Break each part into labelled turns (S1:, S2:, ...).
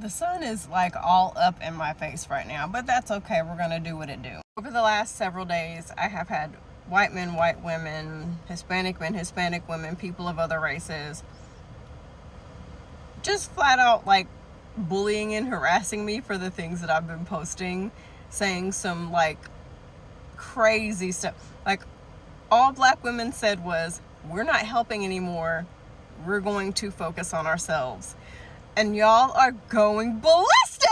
S1: The sun is like all up in my face right now, but that's okay. We're gonna do what it do. Over the last several days, I have had white men, white women, Hispanic men, Hispanic women, people of other races, just flat out like bullying and harassing me for the things that I've been posting, saying some like crazy stuff. Like, all black women said was, we're not helping anymore. We're going to focus on ourselves. And y'all are going ballistic.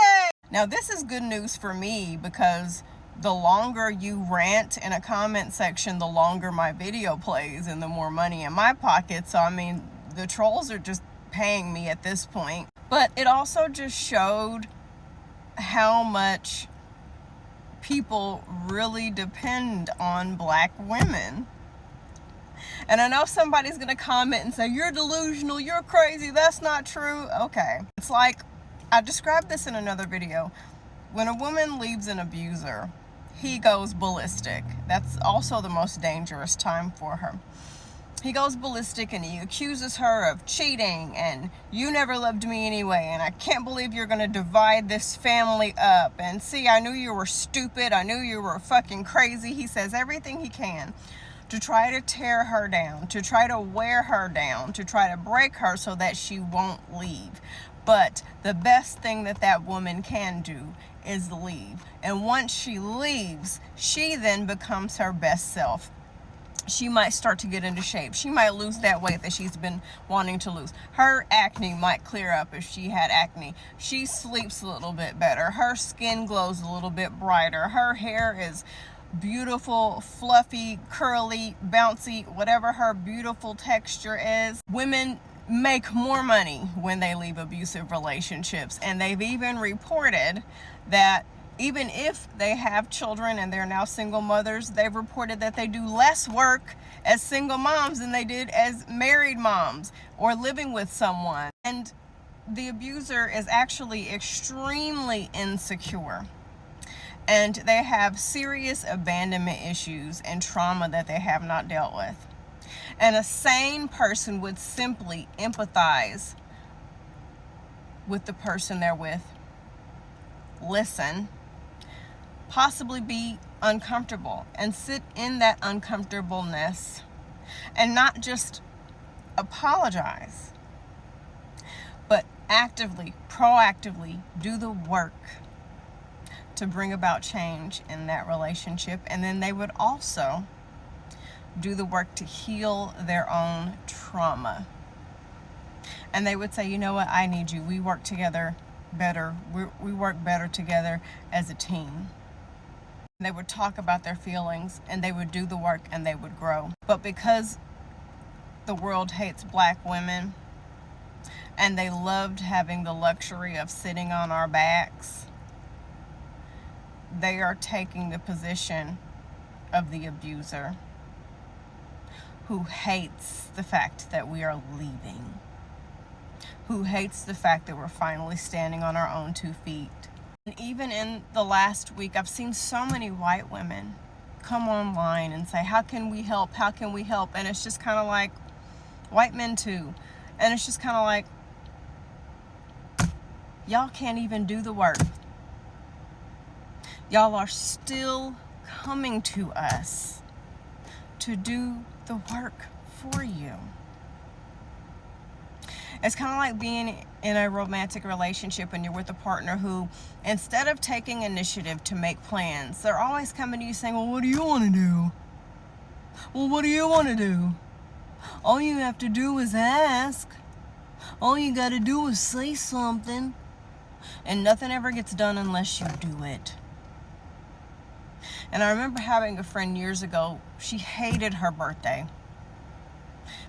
S1: Now, this is good news for me, because the longer you rant in a comment section, the longer my video plays and the more money in my pocket. So, I mean, the trolls are just paying me at this point. But it also just showed how much people really depend on black women. And I know somebody's going to comment and say, you're delusional, you're crazy, that's not true. Okay. It's like, I described this in another video. When a woman leaves an abuser, he goes ballistic. That's also the most dangerous time for her. He goes ballistic and he accuses her of cheating and you never loved me anyway, and I can't believe you're going to divide this family up, and see, I knew you were stupid, I knew you were fucking crazy. He says everything he can to try to tear her down, to try to wear her down, to try to break her so that she won't leave. But the best thing that that woman can do is leave. And once she leaves, she then becomes her best self. She might start to get into shape. She might lose that weight that she's been wanting to lose. Her acne might clear up if she had acne. She sleeps a little bit better. Her skin glows a little bit brighter. Her hair is beautiful, fluffy, curly, bouncy, whatever her beautiful texture is. Women make more money when they leave abusive relationships, and they've even reported that even if they have children and they're now single mothers, they've reported that they do less work as single moms than they did as married moms or living with someone. And the abuser is actually extremely insecure. And they have serious abandonment issues and trauma that they have not dealt with. And a sane person would simply empathize with the person they're with, listen, possibly be uncomfortable, and sit in that uncomfortableness and not just apologize, but actively, proactively do the work to bring about change in that relationship. And then they would also do the work to heal their own trauma. And they would say, you know what, I need you. We work together better. We work better together as a team. They would talk about their feelings and they would do the work and they would grow. But because the world hates black women and they loved having the luxury of sitting on our backs, they are taking the position of the abuser who hates the fact that we are leaving, who hates the fact that we're finally standing on our own 2 feet. And even in the last week, I've seen so many white women come online and say, how can we help? How can we help? And it's just kind of like, white men too. And it's just kind of like, y'all can't even do the work. Y'all are still coming to us to do the work for you. It's kind of like being in a romantic relationship and you're with a partner who, instead of taking initiative to make plans, they're always coming to you saying, well, what do you want to do? Well, what do you want to do? All you have to do is ask. All you got to do is say something. And nothing ever gets done unless you do it. And I remember having a friend years ago, she hated her birthday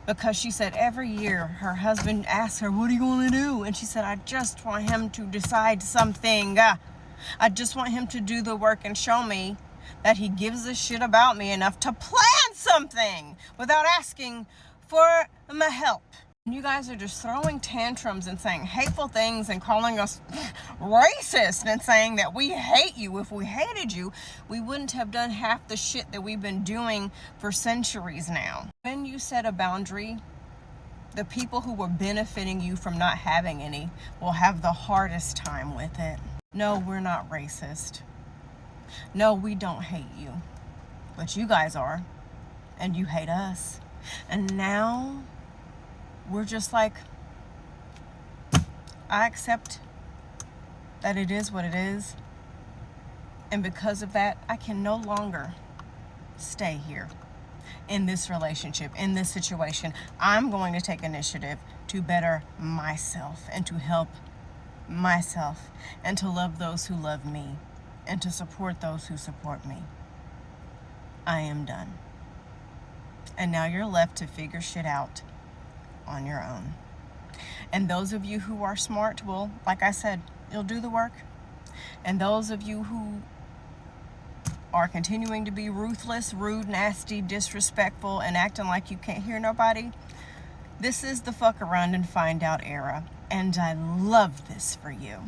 S1: because she said every year her husband asked her, what do you want to do? And she said, I just want him to decide something. I just want him to do the work and show me that he gives a shit about me enough to plan something without asking for my help. You guys are just throwing tantrums and saying hateful things and calling us racist and saying that we hate you. If we hated you, we wouldn't have done half the shit that we've been doing for centuries now. When you set a boundary, The people who were benefiting you from not having any will have the hardest time with it. No, we're not racist. No, we don't hate you. But you guys are. And you hate us. And now we're just like, I accept that it is what it is. And because of that, I can no longer stay here in this relationship, in this situation. I'm going to take initiative to better myself and to help myself and to love those who love me and to support those who support me. I am done. And now you're left to figure shit out on your own. And those of you who are smart will, like I said, you'll do the work. And those of you who are continuing to be ruthless, rude, nasty, disrespectful, and acting like you can't hear nobody, this is the fuck around and find out era. And I love this for you.